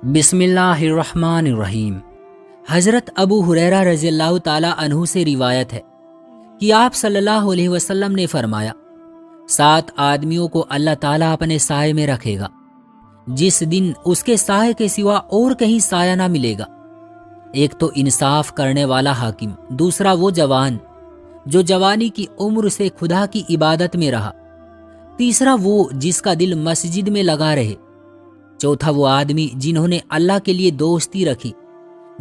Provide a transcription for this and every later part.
بسم اللہ الرحمن الرحیم۔ حضرت ابو ہریرہ رضی اللہ تعالیٰ عنہ سے روایت ہے کہ آپ صلی اللہ علیہ وسلم نے فرمایا، 7 آدمیوں کو اللہ تعالیٰ اپنے سائے میں رکھے گا جس دن اس کے سائے کے سوا اور کہیں سایہ نہ ملے گا۔ ایک تو انصاف کرنے والا حاکم، دوسرا وہ جوان جو جوانی کی عمر سے خدا کی عبادت میں رہا، تیسرا وہ جس کا دل مسجد میں لگا رہے، چوتھا وہ آدمی جنہوں نے اللہ کے لیے دوستی رکھی،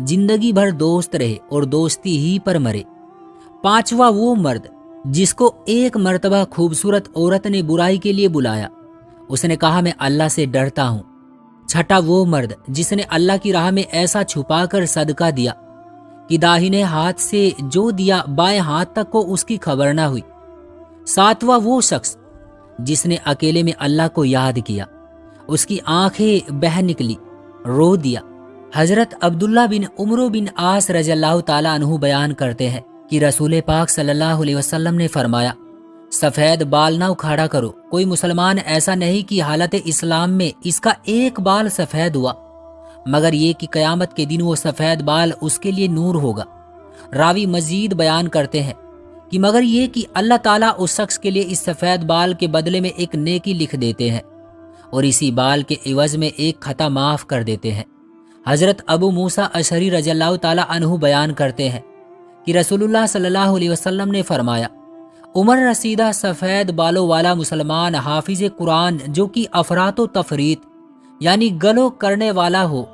زندگی بھر دوست رہے اور دوستی ہی پر مرے، پانچواں وہ مرد جس کو ایک مرتبہ خوبصورت عورت نے برائی کے لیے بلایا، اس نے کہا میں اللہ سے ڈرتا ہوں، چھٹا وہ مرد جس نے اللہ کی راہ میں ایسا چھپا کر صدقہ دیا کہ داہنے ہاتھ سے جو دیا بائیں ہاتھ تک کو اس کی خبر نہ ہوئی، ساتواں وہ شخص جس نے اکیلے میں اللہ کو یاد کیا، اس کی آنکھیں بہہ نکلی، رو دیا۔ حضرت عبداللہ بن عمرو بن عاص رضی اللہ تعالیٰ عنہ بیان کرتے ہیں کہ رسول پاک صلی اللہ علیہ وسلم نے فرمایا، سفید بال نہ اکھاڑا کرو، کوئی مسلمان ایسا نہیں کہ حالت اسلام میں اس کا ایک بال سفید ہوا مگر یہ کہ قیامت کے دن وہ سفید بال اس کے لیے نور ہوگا۔ راوی مزید بیان کرتے ہیں کہ مگر یہ کہ اللہ تعالیٰ اس شخص کے لیے اس سفید بال کے بدلے میں ایک نیکی لکھ دیتے ہیں اور اسی بال کے عوض میں ایک خطا معاف کر دیتے ہیں۔ حضرت ابو موسیٰ اشعری رضی اللہ تعالیٰ عنہ بیان کرتے ہیں کہ رسول اللہ صلی اللہ علیہ وسلم نے فرمایا، عمر رسیدہ سفید بالوں والا مسلمان حافظ قرآن جو کہ افراط و تفریط یعنی گلو کرنے والا ہو،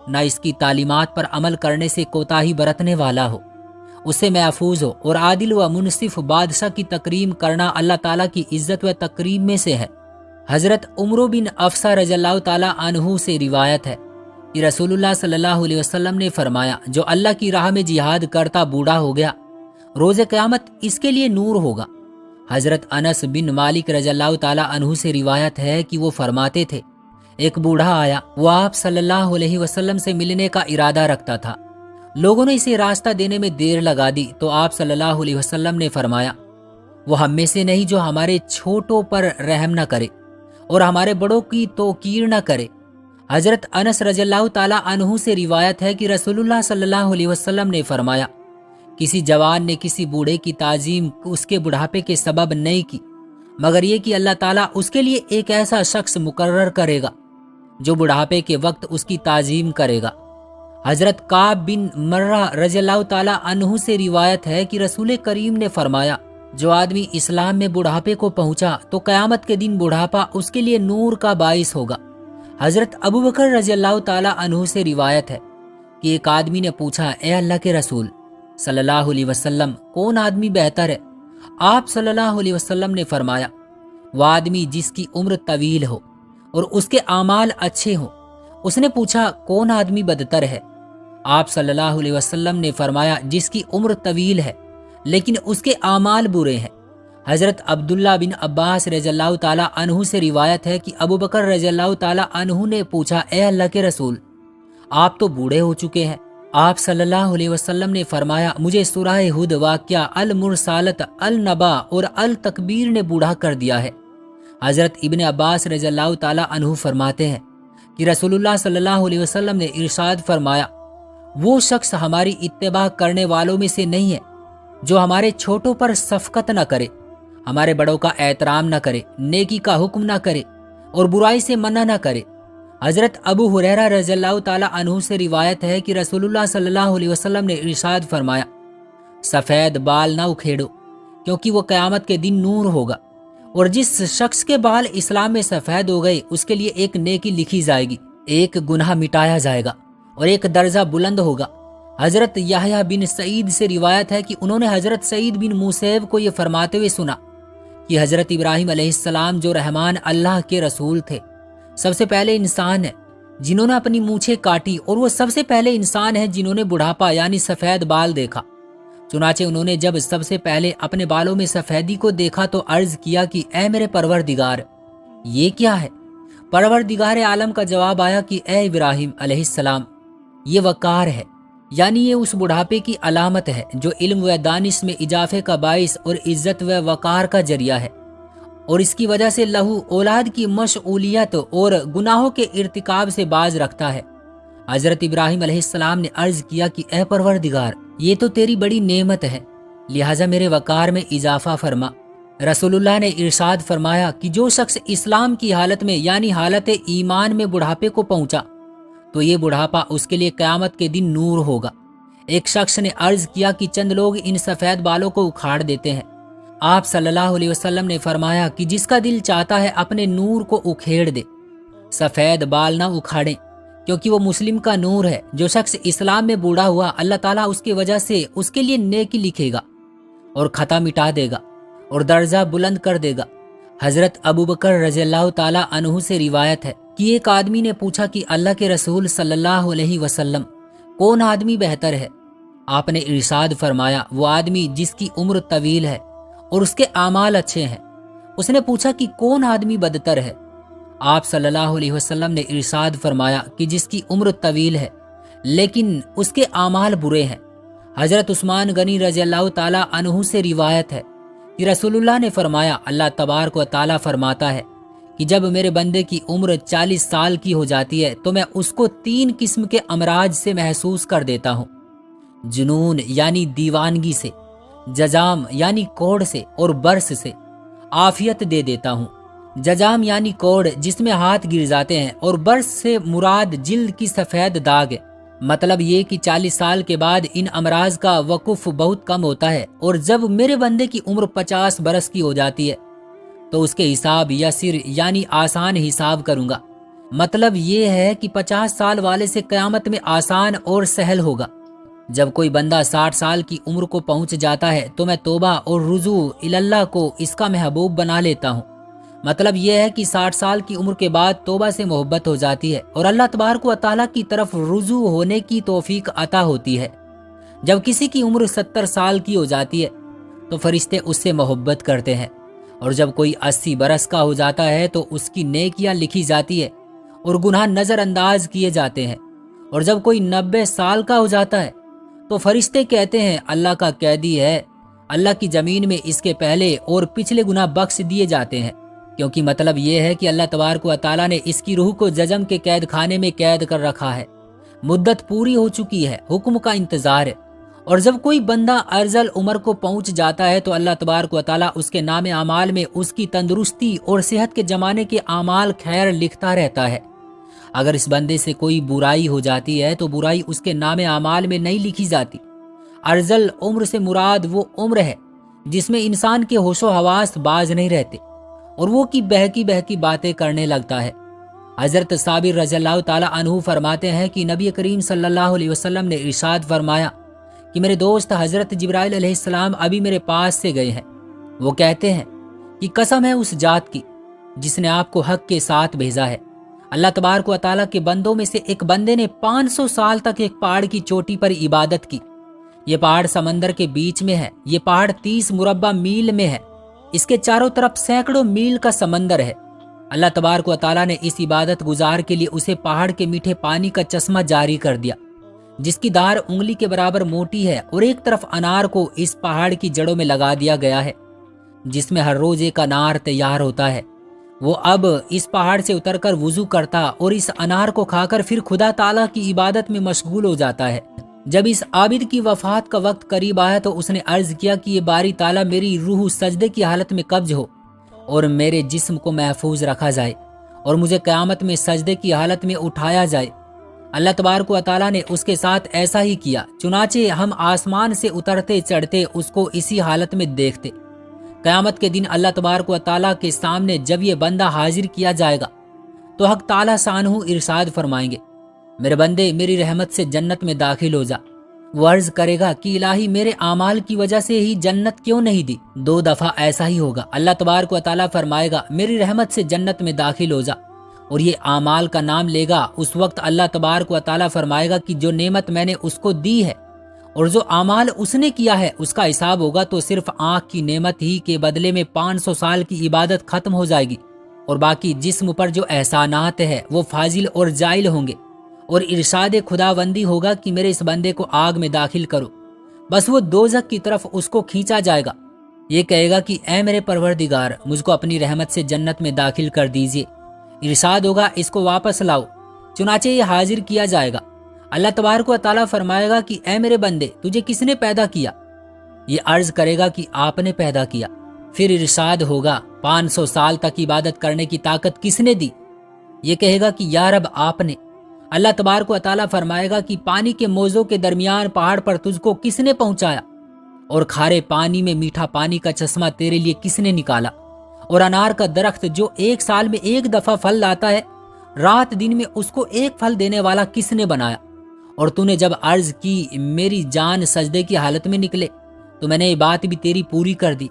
نہ اس کی تعلیمات پر عمل کرنے سے کوتاہی برتنے والا ہو، اسے محفوظ ہو، اور عادل و منصف بادشاہ کی تکریم کرنا اللہ تعالیٰ کی عزت و تکریم میں سے ہے۔ حضرت عمرو بن افسہ رضی اللہ تعالیٰ عنہ سے روایت ہے کہ رسول اللہ صلی اللہ علیہ وسلم نے فرمایا، جو اللہ کی راہ میں جہاد کرتا بوڑھا ہو گیا، روز قیامت اس کے لیے نور ہوگا۔ حضرت انس بن مالک رضی اللہ تعالیٰ عنہ سے روایت ہے کہ وہ فرماتے تھے، ایک بوڑھا آیا، وہ آپ صلی اللہ علیہ وسلم سے ملنے کا ارادہ رکھتا تھا، لوگوں نے اسے راستہ دینے میں دیر لگا دی تو آپ صلی اللہ علیہ وسلم نے فرمایا، وہ ہم میں سے نہیں جو ہمارے چھوٹوں پر رحم نہ کرے اور ہمارے بڑوں کی توقیر نہ کرے۔ حضرت انس رضی اللہ تعالیٰ عنہ سے روایت ہے کہ رسول اللہ صلی اللہ علیہ وسلم نے فرمایا، کسی جوان نے کسی بوڑھے کی تعظیم اس کے بڑھاپے کے سبب نہیں کی مگر یہ کہ اللہ تعالیٰ اس کے لیے ایک ایسا شخص مقرر کرے گا جو بڑھاپے کے وقت اس کی تعظیم کرے گا۔ حضرت کعب بن مرہ رضی اللہ تعالیٰ عنہ سے روایت ہے کہ رسول کریم نے فرمایا، جو آدمی اسلام میں بڑھاپے کو پہنچا تو قیامت کے دن بڑھاپا اس کے لیے نور کا باعث ہوگا۔ حضرت ابو بکر رضی اللہ تعالیٰ عنہ سے روایت ہے کہ ایک آدمی نے پوچھا، اے اللہ کے رسول صلی اللہ علیہ وسلم، کون آدمی بہتر ہے؟ آپ صلی اللہ علیہ وسلم نے فرمایا، وہ آدمی جس کی عمر طویل ہو اور اس کے اعمال اچھے ہوں۔ اس نے پوچھا، کون آدمی بدتر ہے؟ آپ صلی اللہ علیہ وسلم نے فرمایا، جس کی عمر طویل ہے لیکن اس کے اعمال برے ہیں۔ حضرت عبداللہ بن عباس رضی اللہ تعالیٰ عنہ سے روایت ہے کہ ابو بکر رضی اللہ تعالیٰ عنہ نے پوچھا، اے اللہ کے رسول، آپ تو بوڑھے ہو چکے ہیں۔ آپ صلی اللہ علیہ وسلم نے فرمایا، مجھے سورہ ہود، واقعہ، المرسالت، النبا اور التکبیر نے بوڑھا کر دیا ہے۔ حضرت ابن عباس رضی اللہ تعالیٰ عنہ فرماتے ہیں کہ رسول اللہ صلی اللہ علیہ وسلم نے ارشاد فرمایا، وہ شخص ہماری اتباع کرنے والوں میں سے نہیں ہے جو ہمارے چھوٹوں پر شفقت نہ کرے، ہمارے بڑوں کا احترام نہ کرے، نیکی کا حکم نہ کرے اور برائی سے منع نہ کرے۔ حضرت ابو ہریرہ رضی اللہ تعالیٰ عنہ سے روایت ہے کہ رسول اللہ صلی اللہ علیہ وسلم نے ارشاد فرمایا، سفید بال نہ اکھیڑو کیونکہ وہ قیامت کے دن نور ہوگا، اور جس شخص کے بال اسلام میں سفید ہو گئے اس کے لیے ایک نیکی لکھی جائے گی، ایک گناہ مٹایا جائے گا اور ایک درجہ بلند ہوگا۔ حضرت یحییٰ بن سعید سے روایت ہے کہ انہوں نے حضرت سعید بن موسیب کو یہ فرماتے ہوئے سنا کہ حضرت ابراہیم علیہ السلام جو رحمان اللہ کے رسول تھے، سب سے پہلے انسان ہیں جنہوں نے اپنی مونچھیں کاٹی، اور وہ سب سے پہلے انسان ہیں جنہوں نے بڑھاپا یعنی سفید بال دیکھا۔ چنانچہ انہوں نے جب سب سے پہلے اپنے بالوں میں سفیدی کو دیکھا تو عرض کیا کہ اے میرے پروردگار، یہ کیا ہے؟ پروردگار عالم کا جواب آیا کہ اے ابراہیم علیہ السلام، یہ وقار ہے، یعنی یہ اس بڑھاپے کی علامت ہے جو علم و دانش میں اضافے کا باعث اور عزت و وقار کا ذریعہ ہے، اور اس کی وجہ سے لہو اولاد کی مشغولیت اور گناہوں کے ارتکاب سے باز رکھتا ہے۔ حضرت ابراہیم علیہ السلام نے عرض کیا کہ اے پروردگار، یہ تو تیری بڑی نعمت ہے، لہٰذا میرے وقار میں اضافہ فرما۔ رسول اللہ نے ارشاد فرمایا کہ جو شخص اسلام کی حالت میں یعنی حالت ایمان میں بڑھاپے کو پہنچا تو یہ بڑھاپا اس کے لیے قیامت کے دن نور ہوگا۔ ایک شخص نے عرض کیا کہ چند لوگ ان سفید بالوں کو اکھاڑ دیتے ہیں۔ آپ صلی اللہ علیہ وسلم نے فرمایا کہ جس کا دل چاہتا ہے اپنے نور کو اکھیڑ دے، سفید بال نہ اکھاڑیں، کیونکہ وہ مسلم کا نور ہے۔ جو شخص اسلام میں بوڑھا ہوا، اللہ تعالیٰ اس کی وجہ سے اس کے لیے نیکی لکھے گا اور خطا مٹا دے گا اور درجہ بلند کر دے گا۔ حضرت ابوبکر رضی اللہ تعالیٰ عنہ سے روایت ہے کہ ایک آدمی نے پوچھا کہ اللہ کے رسول صلی اللہ علیہ وسلم، کون آدمی بہتر ہے؟ آپ نے ارشاد فرمایا، وہ آدمی جس کی عمر طویل ہے اور اس کے اعمال اچھے ہیں۔ اس نے پوچھا کہ کون آدمی بدتر ہے؟ آپ صلی اللہ علیہ وسلم نے ارشاد فرمایا کہ جس کی عمر طویل ہے لیکن اس کے اعمال برے ہیں۔ حضرت عثمان غنی رضی اللہ تعالیٰ عنہ سے روایت ہے کہ رسول اللہ نے فرمایا، اللہ تبارک و تعالیٰ فرماتا ہے کہ جب میرے بندے کی عمر 40 سال کی ہو جاتی ہے تو میں اس کو 3 قسم کے امراض سے محسوس کر دیتا ہوں، جنون یعنی دیوانگی سے، جزام یعنی کوڑھ سے، اور برس سے عافیت دے دیتا ہوں۔ جزام یعنی کوڑھ جس میں ہاتھ گر جاتے ہیں، اور برس سے مراد جلد کی سفید داغ ہے۔ مطلب یہ کہ 40 سال کے بعد ان امراض کا وقوف بہت کم ہوتا ہے، اور جب میرے بندے کی عمر 50 برس کی ہو جاتی ہے تو اس کے حساب یسیر یعنی آسان حساب کروں گا۔ مطلب یہ ہے کہ 50 سال والے سے قیامت میں آسان اور سہل ہوگا۔ جب کوئی بندہ 60 سال کی عمر کو پہنچ جاتا ہے تو میں توبہ اور رجوع اللہ کو اس کا محبوب بنا لیتا ہوں۔ مطلب یہ ہے کہ 60 سال کی عمر کے بعد توبہ سے محبت ہو جاتی ہے اور اللہ تبارک و تعالیٰ کی طرف رجوع ہونے کی توفیق عطا ہوتی ہے۔ جب کسی کی عمر 70 سال کی ہو جاتی ہے تو فرشتے اس سے محبت کرتے ہیں، اور جب کوئی 80 برس کا ہو جاتا ہے تو اس کی نیکیاں لکھی جاتی ہے اور گناہ نظر انداز کیے جاتے ہیں، اور جب کوئی 90 سال کا ہو جاتا ہے تو فرشتے کہتے ہیں اللہ کا قیدی ہے، اللہ کی زمین میں اس کے پہلے اور پچھلے گناہ بخش دیے جاتے ہیں، کیونکہ مطلب یہ ہے کہ اللہ تبارک و تعالیٰ نے اس کی روح کو جہنم کے قید خانے میں قید کر رکھا ہے، مدت پوری ہو چکی ہے، حکم کا انتظار ہے۔ اور جب کوئی بندہ ارذل عمر کو پہنچ جاتا ہے تو اللہ تبارک و تعالیٰ اس کے نام اعمال میں اس کی تندرستی اور صحت کے زمانے کے اعمال خیر لکھتا رہتا ہے۔ اگر اس بندے سے کوئی برائی ہو جاتی ہے تو برائی اس کے نام اعمال میں نہیں لکھی جاتی۔ ارذل عمر سے مراد وہ عمر ہے جس میں انسان کے ہوش و حواس باز نہیں رہتے اور وہ کی بہکی باتیں کرنے لگتا ہے۔ حضرت صابر رضی اللہ تعالیٰ عنہ فرماتے ہیں کہ نبی کریم صلی اللہ علیہ وسلم نے ارشاد فرمایا کہ میرے دوست حضرت جبرائیل علیہ السلام ابھی میرے پاس سے گئے ہیں۔ وہ کہتے ہیں کہ قسم ہے اس ذات کی جس نے آپ کو حق کے ساتھ بھیجا ہے، اللہ تبارک و تعالیٰ کے بندوں میں سے ایک بندے نے 500 سال تک ایک پہاڑ کی چوٹی پر عبادت کی۔ یہ پہاڑ سمندر کے بیچ میں ہے، یہ پہاڑ 30 مربع میل میں ہے، اس کے چاروں طرف سینکڑوں میل کا سمندر ہے۔ اللہ تبارک و تعالیٰ نے اس عبادت گزار کے لیے اسے پہاڑ کے میٹھے پانی کا چشمہ جاری کر دیا جس کی دھار انگلی کے برابر موٹی ہے، اور ایک طرف انار کو اس پہاڑ کی جڑوں میں لگا دیا گیا ہے جس میں ہر روز ایک انار تیار ہوتا ہے۔ وہ اب اس پہاڑ سے اتر کر وضو کرتا اور اس انار کو کھا کر پھر خدا تعالیٰ کی عبادت میں مشغول ہو جاتا ہے۔ جب اس عابد کی وفات کا وقت قریب آیا تو اس نے عرض کیا کہ یہ باری تعالیٰ میری روح سجدے کی حالت میں قبض ہو اور میرے جسم کو محفوظ رکھا جائے اور مجھے قیامت میں سجدے کی حالت میں اٹھایا جائے۔ اللہ تبارک و تعالیٰ نے اس کے ساتھ ایسا ہی کیا، چنانچہ ہم آسمان سے اترتے چڑھتے اس کو اسی حالت میں دیکھتے۔ قیامت کے دن اللہ تبارک و تعالیٰ کے سامنے جب یہ بندہ حاضر کیا جائے گا تو حق تعالیٰ شانہ ارشاد فرمائیں گے، میرے بندے میری رحمت سے جنت میں داخل ہو جا۔ وہ عرض کرے گا کہ الہی میرے اعمال کی وجہ سے ہی جنت کیوں نہیں دی؟ 2 دفعہ ایسا ہی ہوگا۔ اللہ تبارک و تعالیٰ فرمائے گا میری رحمت سے جنت میں داخل ہو جا، اور یہ اعمال کا نام لے گا۔ اس وقت اللہ تبارک و تعالیٰ فرمائے گا کہ جو نعمت میں نے اس کو دی ہے اور جو اعمال اس نے کیا ہے اس کا حساب ہوگا تو صرف آنکھ کی نعمت ہی کے بدلے میں 500 سال کی عبادت ختم ہو جائے گی، اور باقی جسم پر جو احسانات ہے وہ فاضل اور جائل ہوں گے، اور ارشاد خداوندی ہوگا کہ میرے اس بندے کو آگ میں داخل کرو۔ بس وہ دوزخ کی طرف اس کو کھینچا جائے گا، یہ کہے گا کہ اے میرے پروردگار مجھ کو اپنی رحمت سے جنت میں داخل کر دیجئے۔ ارشاد ہوگا اس کو واپس لاؤ، چنانچہ یہ حاضر کیا جائے گا۔ اللہ تبارک و تعالیٰ فرمائے گا کہ اے میرے بندے تجھے کس نے پیدا کیا؟ یہ عرض کرے گا کہ آپ نے پیدا کیا۔ پھر ارشاد ہوگا 500 سال تک عبادت کرنے کی طاقت کس نے دی؟ یہ کہے گا کہ یا رب آپ نے۔ اللہ تبارک و تعالیٰ فرمائے گا کہ پانی کے موزوں کے درمیان پہاڑ پر تجھ کو کس نے پہنچایا؟ اور کھارے پانی میں میٹھا پانی کا چشمہ تیرے لیے کس نے نکالا؟ اور انار کا درخت جو 1 سال میں 1 دفعہ پھل لاتا ہے، رات دن میں اس کو 1 پھل دینے والا کس نے بنایا؟ اور تو نے جب عرض کی میری جان سجدے کی حالت میں نکلے تو میں نے یہ بات بھی تیری پوری کر دی۔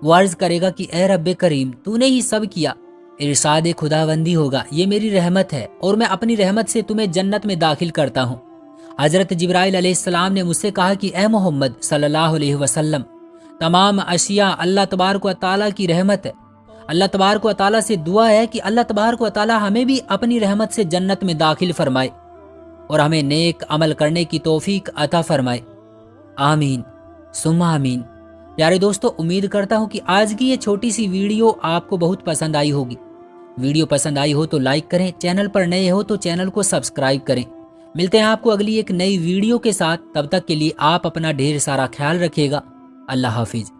وہ عرض کرے گا کہ اے رب کریم تو نے ہی سب کیا۔ ارشاد خداوندی ہوگا یہ میری رحمت ہے اور میں اپنی رحمت سے تمہیں جنت میں داخل کرتا ہوں۔ حضرت جبرائیل علیہ السلام نے مجھ سے کہا کہ اے محمد صلی اللہ علیہ وسلم، تمام اشیاء اللہ تبارک و تعالیٰ کی رحمت ہے۔ اللہ تبارک و تعالیٰ سے دعا ہے کہ اللہ تبارک و تعالیٰ ہمیں بھی اپنی رحمت سے جنت میں داخل فرمائے اور ہمیں نیک عمل کرنے کی توفیق عطا فرمائے۔ آمین ثم آمین۔ پیارے دوستو، امید کرتا ہوں کہ آج کی یہ چھوٹی سی ویڈیو آپ کو بہت پسند آئی ہوگی۔ ویڈیو پسند آئی ہو تو لائک کریں، چینل پر نئے ہو تو چینل کو سبسکرائب کریں۔ ملتے ہیں آپ کو اگلی ایک نئی ویڈیو کے ساتھ، تب تک کے لیے آپ اپنا ڈھیر سارا خیال رکھیے گا۔ اللہ حافظ۔